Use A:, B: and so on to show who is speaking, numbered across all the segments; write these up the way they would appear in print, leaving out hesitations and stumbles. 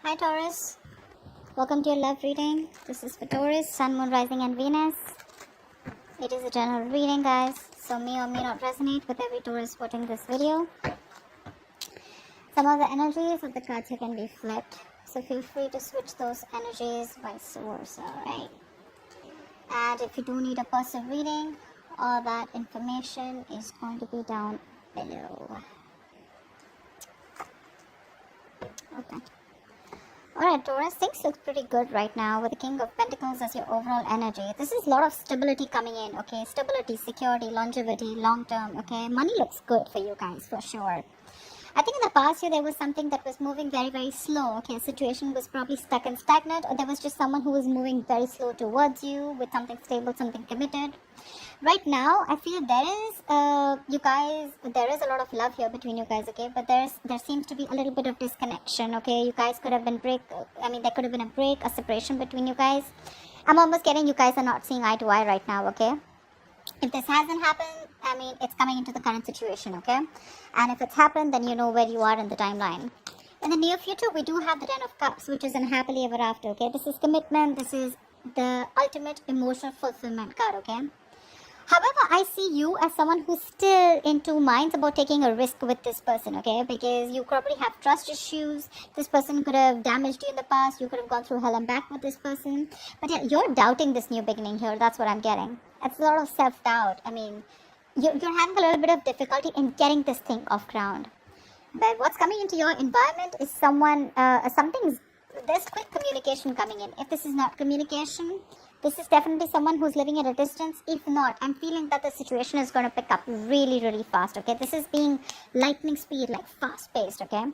A: Hi Taurus, welcome to your love reading. This is for Taurus, Sun, Moon, Rising and Venus. It is a general reading, guys, so may or may not resonate with every Taurus watching this video. Some of the energies of the cards here can be flipped, so feel free to switch those energies vice versa, right? And if you do need a personal reading, all that information is going to be down below. Okay. Alright Taurus, things look pretty good right now with the King of Pentacles as your overall energy. This is a lot of stability coming in, okay? Stability, security, longevity, long term, okay? Money looks good for you guys, for sure. I think in the past year there was something that was moving very, very slow, okay? A situation was probably stuck and stagnant, or there was just someone who was moving very slow towards you with something stable, something committed. Right now, I feel there is a lot of love here between you guys, okay? But there seems to be a little bit of disconnection, okay? You guys could have been there could have been a break, a separation between you guys. I'm almost getting you guys are not seeing eye to eye right now, okay? If this hasn't happened, it's coming into the current situation, okay? And if it's happened, then you know where you are in the timeline. In the near future, we do have the Ten of Cups, which is an happily ever after, okay? This is commitment. This is the ultimate emotional fulfillment card, okay? However, I see you as someone who's still in two minds about taking a risk with this person, okay? Because you probably have trust issues. This person could have damaged you in the past. You could have gone through hell and back with this person. But yeah, you're doubting this new beginning here. That's what I'm getting. It's a lot of self-doubt. You're having a little bit of difficulty in getting this thing off ground. But what's coming into your environment is there's quick communication coming in. If this is not communication, this is definitely someone who's living at a distance. If not, I'm feeling that the situation is going to pick up really, really fast, okay? This is being lightning speed, like fast-paced, okay?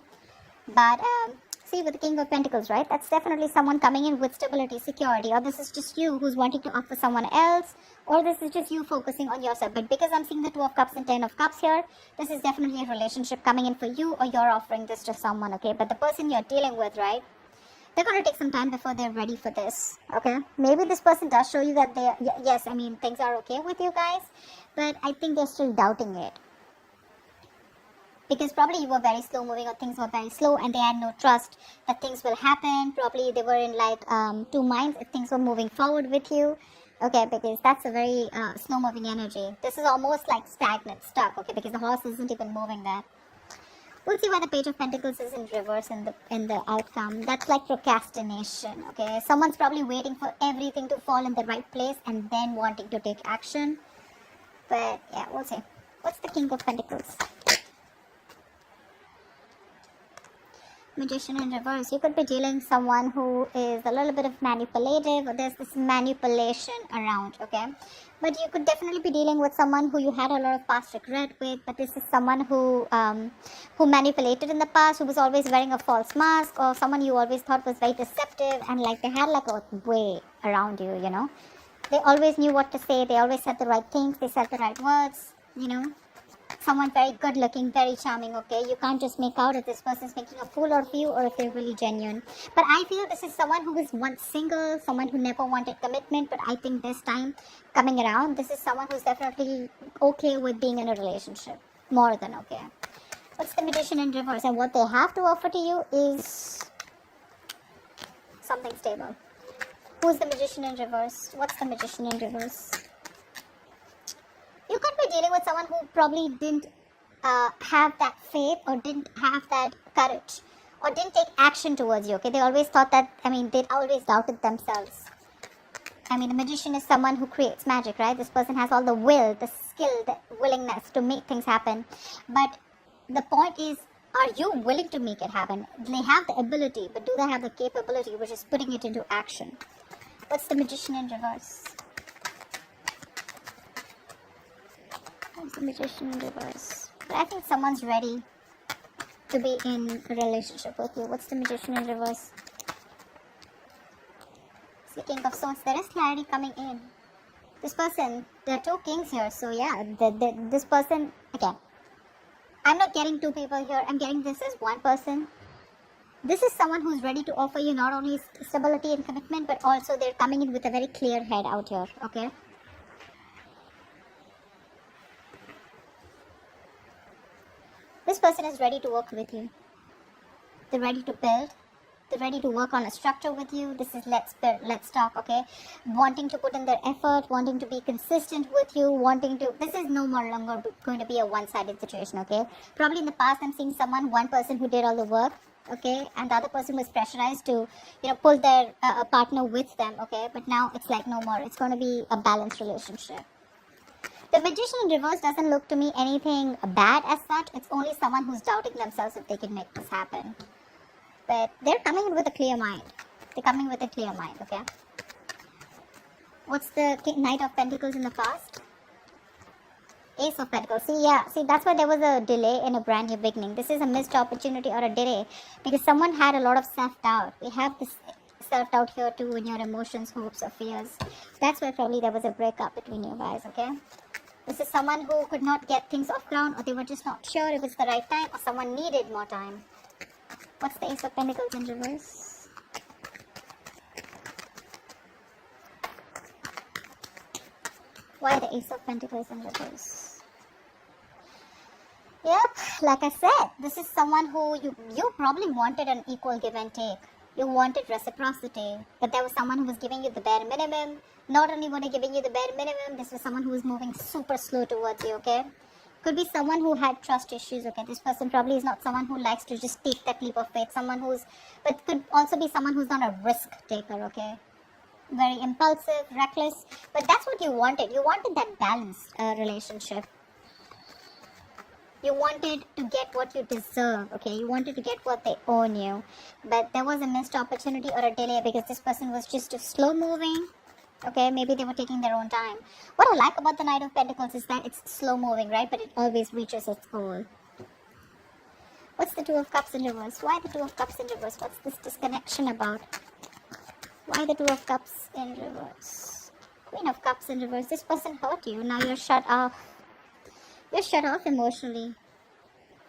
A: But, see, with the King of Pentacles, right? That's definitely someone coming in with stability, security. Or this is just you who's wanting to offer someone else. Or this is just you focusing on yourself. But because I'm seeing the Two of Cups and Ten of Cups here, this is definitely a relationship coming in for you, or you're offering this to someone, okay? But the person you're dealing with, right? They're going to take some time before they're ready for this, okay? Maybe this person does show you that things are okay with you guys, but I think they're still doubting it. Because probably you were very slow moving, or things were very slow and they had no trust that things will happen. Probably they were in two minds if things were moving forward with you, okay? Because that's a very slow moving energy. This is almost like stagnant, stuck, okay? Because the horse isn't even moving there. We'll see why the Page of Pentacles is in reverse in the outcome. That's like procrastination, okay? Someone's probably waiting for everything to fall in the right place and then wanting to take action. But yeah, we'll see. What's the King of Pentacles? Magician in reverse. You could be dealing with someone who is a little bit of manipulative, or there's this manipulation around, okay? But you could definitely be dealing with someone who you had a lot of past regret with, but this is someone who manipulated in the past, who was always wearing a false mask, or someone you always thought was very deceptive, and they had a way around you, you know? They always knew what to say, they always said the right things, they said the right words, you know? Someone very good looking, very charming, okay? You can't just make out if this person's making a fool of you or if they're really genuine. But I feel this is someone who was once single, someone who never wanted commitment, but I think this time coming around, this is someone who's definitely okay with being in a relationship. More than okay. What's the Magician in reverse? And what they have to offer to you is something stable. Who's the Magician in reverse? What's the Magician in reverse? You could be dealing with someone who probably didn't have that faith, or didn't have that courage, or didn't take action towards you, okay? They always thought that, they always doubted themselves. A magician is someone who creates magic, right? This person has all the will, the skill, the willingness to make things happen. But the point is, are you willing to make it happen? They have the ability, but do they have the capability, which is putting it into action? What's the Magician in reverse? The Magician in reverse. But I think someone's ready to be in a relationship with you. What's the Magician in reverse? It's the King of Swords. There is clarity coming in. This person, there are two kings here. So yeah, this person, again, I'm not getting two people here. I'm getting this as one person. This is someone who's ready to offer you not only stability and commitment, but also they're coming in with a very clear head out here, okay? This person is ready to work with you. They're ready to build. They're ready to work on a structure with you. This is let's talk, okay? Wanting to put in their effort, wanting to be consistent with you, this is no more longer going to be a one-sided situation, okay? Probably in the past, I'm seeing one person who did all the work, okay, and the other person was pressurized to, pull their partner with them, okay? But now it's like no more. It's going to be a balanced relationship. The Magician in reverse doesn't look to me anything bad as such. It's only someone who's doubting themselves if they can make this happen. But they're coming in with a clear mind. They're coming with a clear mind, okay? What's the Knight of Pentacles in the past? Ace of Pentacles. See, that's why there was a delay in a brand new beginning. This is a missed opportunity or a delay because someone had a lot of self-doubt. We have this self-doubt here too in your emotions, hopes, or fears. That's why probably there was a breakup between you guys, okay? This is someone who could not get things off ground, or they were just not sure if it's the right time, or someone needed more time. What's the Ace of Pentacles in reverse? Why the Ace of Pentacles in reverse? Yep, like I said, this is someone who you probably wanted an equal give and take. You wanted reciprocity, but there was someone who was giving you the bare minimum. Not only were they giving you the bare minimum, this was someone who was moving super slow towards you, okay? Could be someone who had trust issues, okay? This person probably is not someone who likes to just take that leap of faith. But could also be someone who's not a risk taker, okay? Very impulsive, reckless, but that's what you wanted. You wanted that balanced relationship. You wanted to get what you deserve, okay? You wanted to get what they own you. But there was a missed opportunity or a delay because this person was just too slow moving. Okay, maybe they were taking their own time. What I like about the Knight of Pentacles is that it's slow moving, right? But it always reaches its goal. What's the Two of Cups in reverse? Why the Two of Cups in reverse? What's this disconnection about? Why the Two of Cups in reverse? Queen of Cups in reverse. This person hurt you. Now you're shut off. You're shut off emotionally.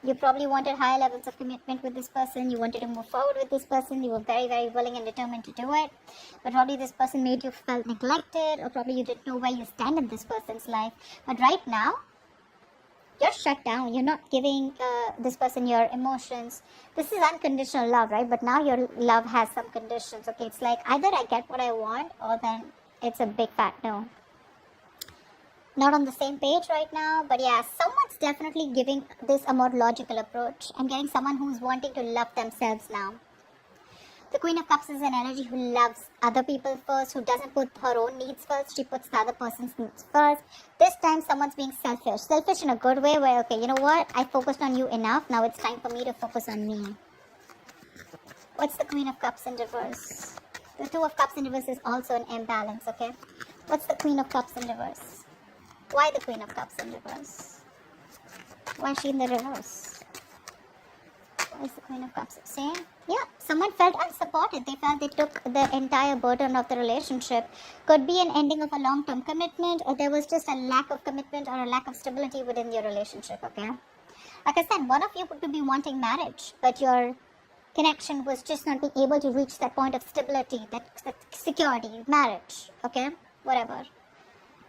A: You probably wanted higher levels of commitment with this person. You wanted to move forward with this person. You were very, very willing and determined to do it. But probably this person made you feel neglected, or probably you didn't know where you stand in this person's life. But right now, you're shut down. You're not giving this person your emotions. This is unconditional love, right? But now your love has some conditions. Okay, it's like either I get what I want, or then it's a big fat no. Not on the same page right now, but yeah, someone's definitely giving this a more logical approach. I'm getting someone who's wanting to love themselves now. The Queen of Cups is an energy who loves other people first, who doesn't put her own needs first. She puts the other person's needs first. This time, someone's being selfish. Selfish in a good way where, okay, you know what? I focused on you enough. Now it's time for me to focus on me. What's the Queen of Cups in reverse? The Two of Cups in reverse is also an imbalance, okay? What's the Queen of Cups in reverse? Why the Queen of Cups in reverse? Why is she in the reverse? Why is the Queen of Cups? See? Yeah, someone felt unsupported. They felt they took the entire burden of the relationship. Could be an ending of a long-term commitment, or there was just a lack of commitment or a lack of stability within your relationship, okay? Like I said, one of you could be wanting marriage, but your connection was just not being able to reach that point of stability, that security, marriage, okay? Whatever.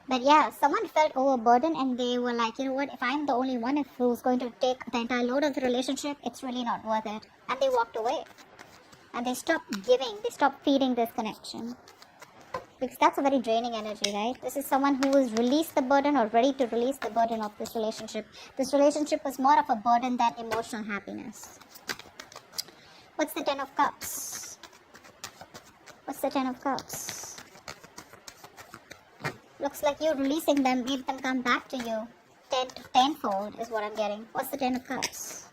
A: But yeah, someone felt overburdened and they were like, you know what, if I'm the only one who's going to take the entire load of the relationship, it's really not worth it. And they walked away. And they stopped giving, they stopped feeding this connection. Because that's a very draining energy, right? This is someone who has released the burden or ready to release the burden of this relationship. This relationship was more of a burden than emotional happiness. What's the Ten of Cups? What's the Ten of Cups? Looks like you releasing them made them come back to you. Tenfold is what I'm getting. What's the Ten of Cups?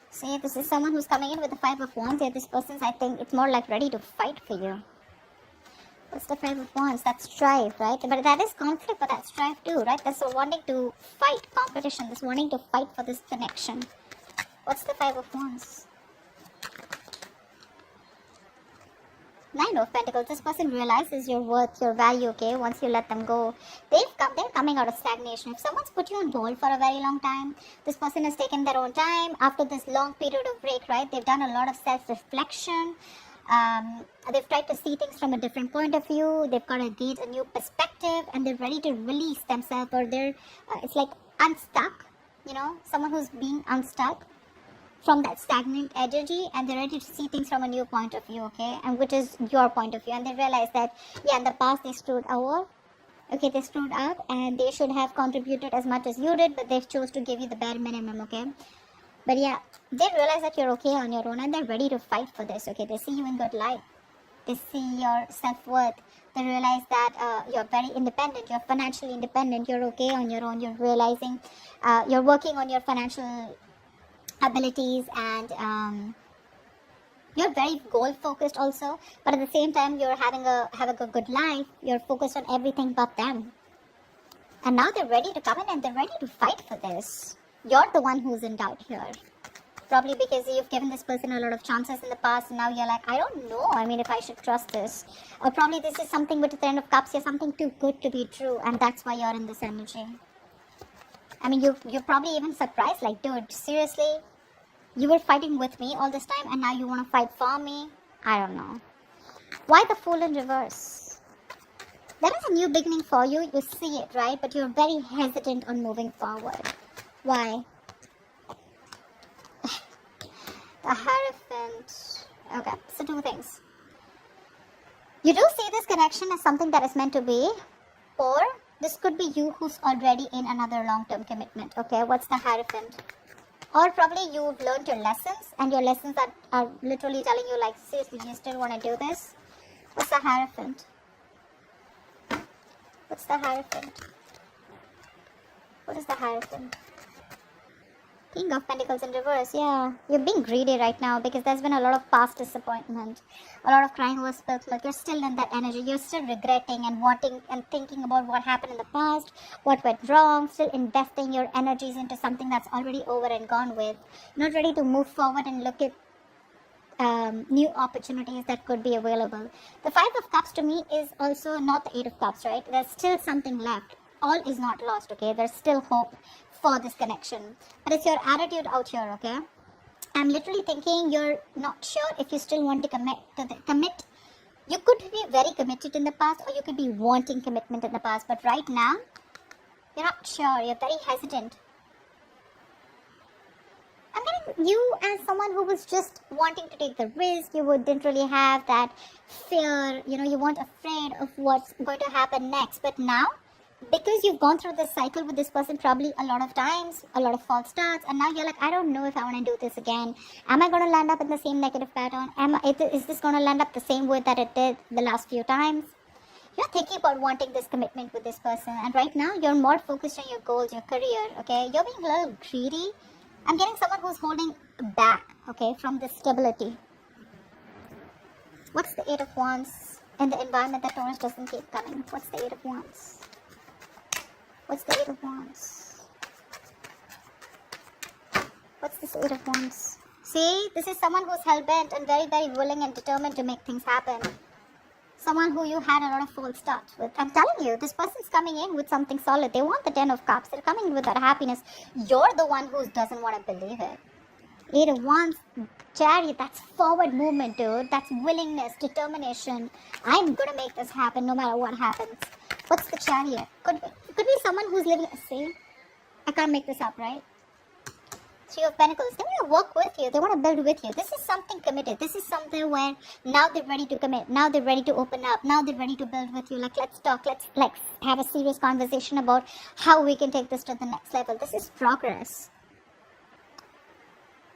A: See, this is someone who's coming in with the Five of Wands here. This person's, I think, it's more like ready to fight for you. What's the Five of Wands? That's strife, right? But that is conflict, but that's strife too, right? That's wanting to fight competition. That's wanting to fight for this connection. What's the Five of Wands? Nine of Pentacles. This person realizes your worth, your value, okay, once you let them go. They're coming out of stagnation. If someone's put you on hold for a very long time, this person has taken their own time. After this long period of break, right, they've done a lot of self-reflection. They've tried to see things from a different point of view. They've got to gain a new perspective and they're ready to release themselves, or they're, it's like unstuck, you know, someone who's being unstuck. from that stagnant energy, and they're ready to see things from a new point of view, okay, and which is your point of view. And they realize that, yeah, in the past they screwed over, okay, they screwed up, and they should have contributed as much as you did, but they chose to give you the bare minimum, okay. But yeah, they realize that you're okay on your own, and they're ready to fight for this, okay. They see you in good light, they see your self-worth, they realize that you're very independent, you're financially independent, you're okay on your own, you're realizing you're working on your financial abilities, and you're very goal focused also, but at the same time you're having a good life, you're focused on everything but them. And now they're ready to come in and they're ready to fight for this. You're the one who's in doubt here, probably because you've given this person a lot of chances in the past, and now you're like, I don't know, I mean, if I should trust this. Or probably this is something with the Ten of Cups, you're something too good to be true, and that's why you're in this energy. I mean, you're probably even surprised, like, dude, seriously? You were fighting with me all this time and now you want to fight for me? I don't know. Why the Fool in reverse? There is a new beginning for you. You see it, right? But you're very hesitant on moving forward. Why? The Hierophant. Okay, so two things. You do see this connection as something that is meant to be, or this could be you who's already in another long-term commitment. Okay, what's the Hierophant? Or probably you've learned your lessons, and your lessons are literally telling you, like, seriously, you still want to do this? What's the Hierophant? What's the Hierophant? What is the Hierophant? King of Pentacles in reverse. Yeah, you're being greedy right now because there's been a lot of past disappointment, a lot of crying over spilt milk. You're still in that energy. You're still regretting and wanting and thinking about what happened in the past, what went wrong, still investing your energies into something that's already over and gone with. Not ready to move forward and look at new opportunities that could be available. The Five of Cups to me is also not the Eight of Cups, right? There's still something left. All is not lost, okay? There's still hope for this connection, but it's your attitude out here, okay? I'm literally thinking you're not sure if you still want to commit. You could be very committed in the past, or you could be wanting commitment in the past, but right now you're not sure. You're very hesitant. I'm getting you as someone who was just wanting to take the risk. You didn't really have that fear, you weren't afraid of what's going to happen next, but now, because you've gone through this cycle with this person probably a lot of times, a lot of false starts, and now you're like, I don't know if I want to do this again. Am I going to land up in the same negative pattern? Is this going to land up the same way that it did the last few times? You're thinking about wanting this commitment with this person, and right now you're more focused on your goals, your career, okay? You're being a little greedy. I'm getting someone who's holding back, okay, from this stability. What's the Eight of Wands in the environment that Taurus doesn't keep coming? What's the Eight of Wands? What's the Eight of Wands? What's this Eight of Wands? See, this is someone who's hell-bent and very, very willing and determined to make things happen. Someone who you had a lot of false starts with. I'm telling you, this person's coming in with something solid. They want the Ten of Cups. They're coming in with that happiness. You're the one who doesn't want to believe it. Eight of Wands, Chariot, that's forward movement, dude. That's willingness, determination. I'm gonna make this happen no matter what happens. What's the Chariot? Could be someone who's living. See, I can't make this up, right? Three of Pentacles. They want to work with you. They want to build with you. This is something committed. This is something where now they're ready to commit. Now they're ready to open up. Now they're ready to build with you. Like, let's talk. Let's have a serious conversation about how we can take this to the next level. This is progress.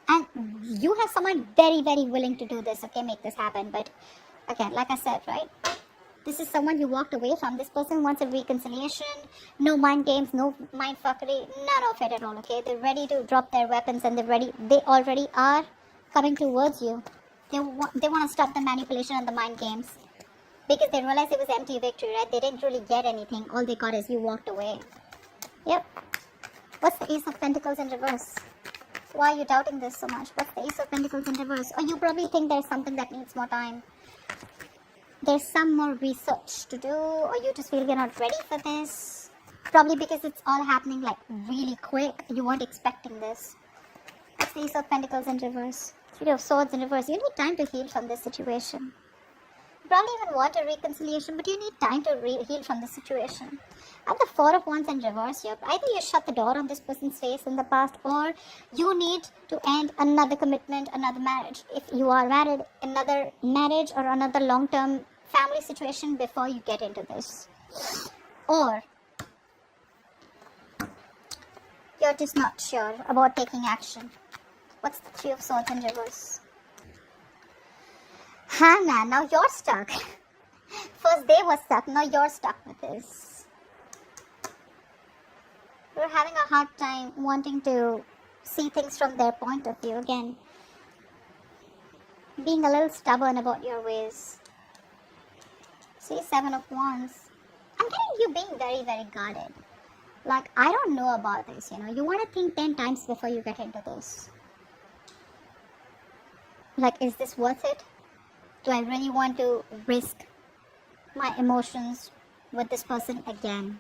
A: And you have someone very, very willing to do this. Okay, make this happen. But again, like I said, right? This is someone you walked away from. This person wants a reconciliation. No mind games, no mind fuckery, none of it at all, okay? They're ready to drop their weapons and they already are coming towards you. They want to stop the manipulation and the mind games. Because they realized it was empty victory, right? They didn't really get anything. All they got is you walked away. Yep. What's the Ace of Pentacles in reverse? Why are you doubting this so much? What's the Ace of Pentacles in reverse? Or you probably think there's something that needs more time. There's some more research to do, or you just feel you're not ready for this. Probably because it's all happening like really quick. You weren't expecting this. What's the Ace of Pentacles in reverse? Three of Swords in reverse. You need time to heal from this situation. probably even want a reconciliation, but you need time to heal from the situation. I have the Four of Wands in reverse here. Either you shut the door on this person's face in the past, or you need to end another commitment, another marriage. If you are married, another marriage or another long-term family situation before you get into this. Or you're just not sure about taking action. What's the Three of Swords in reverse? Hannah, now you're stuck. First they were stuck, now you're stuck with this. You're having a hard time wanting to see things from their point of view again. Being a little stubborn about your ways. See, Seven of Wands. I'm getting you being very, very guarded. Like, I don't know about this, you know. You want to think 10 times before you get into this. Like, is this worth it? Do I really want to risk my emotions with this person again?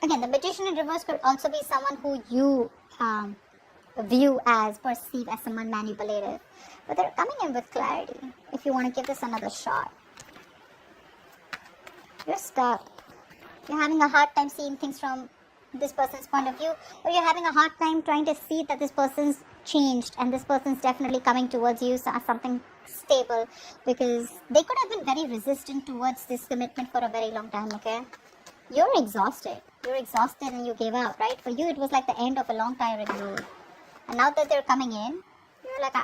A: Again, the Magician in reverse could also be someone who you perceive as someone manipulative. But they're coming in with clarity if you want to give this another shot. You're stuck. You're having a hard time seeing things from this person's point of view, or you're having a hard time trying to see that this person's changed and this person's definitely coming towards you as something stable, because they could have been very resistant towards this commitment for a very long time, okay? You're exhausted. You're exhausted and you gave up, right? For you, it was like the end of a long tiring road. And now that they're coming in, you're like,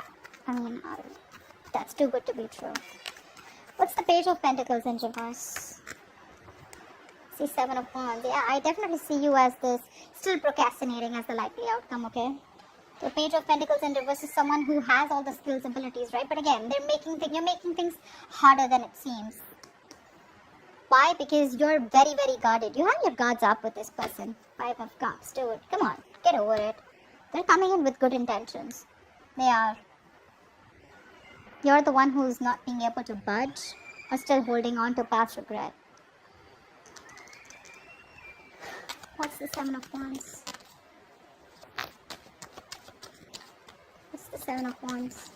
A: that's too good to be true. What's the Page of Pentacles in reverse? See, Seven of Wands. Yeah, I definitely see you as this, still procrastinating as the likely outcome, okay? The Page of Pentacles in reverse is someone who has all the skills, abilities, right? But again, you're making things harder than it seems. Why? Because you're very, very guarded. You have your guards up with this person. Five of Cups, dude. Come on, get over it. They're coming in with good intentions. They are. You're the one who's not being able to budge or still holding on to past regret. What's the Seven of Wands? What's the Seven of Wands?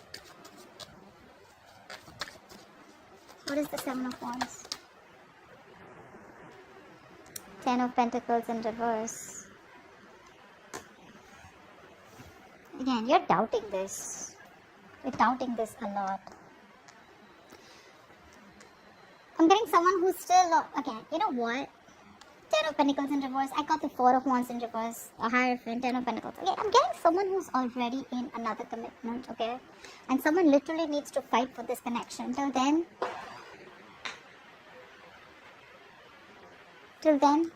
A: What is the Seven of Wands? Ten of Pentacles in reverse. Again, you're doubting this. You're doubting this a lot. I'm getting someone who's still, again, you know what? Ten of Pentacles in reverse. I got the Four of Wands in reverse. A Hierophant, Ten of Pentacles. Okay, I'm getting someone who's already in another commitment, okay? And someone literally needs to fight for this connection. Till then,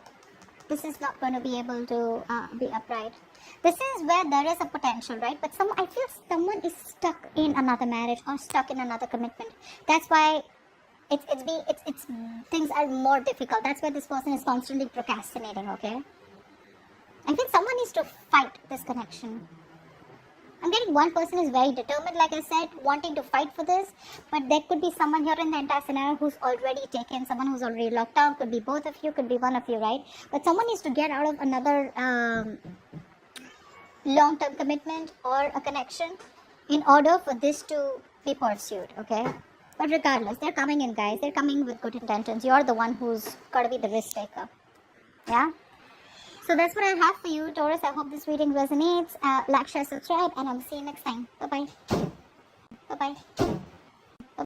A: this is not going to be able to be upright. This is where there is a potential, right? But I feel someone is stuck in another marriage or stuck in another commitment. That's why things are more difficult. That's why this person is constantly procrastinating, okay? I think someone needs to fight this connection. I'm getting one person is very determined, like I said, wanting to fight for this. But there could be someone here in the entire scenario who's already taken, someone who's already locked down. Could be both of you, could be one of you, right? But someone needs to get out of another long-term commitment or a connection in order for this to be pursued, okay? But regardless, they're coming in, guys. They're coming with good intentions. You're the one who's got to be the risk taker. Yeah? So that's what I have for you, Taurus. I hope this reading resonates. Like, share, subscribe, and I'll see you next time. Bye-bye. Bye-bye.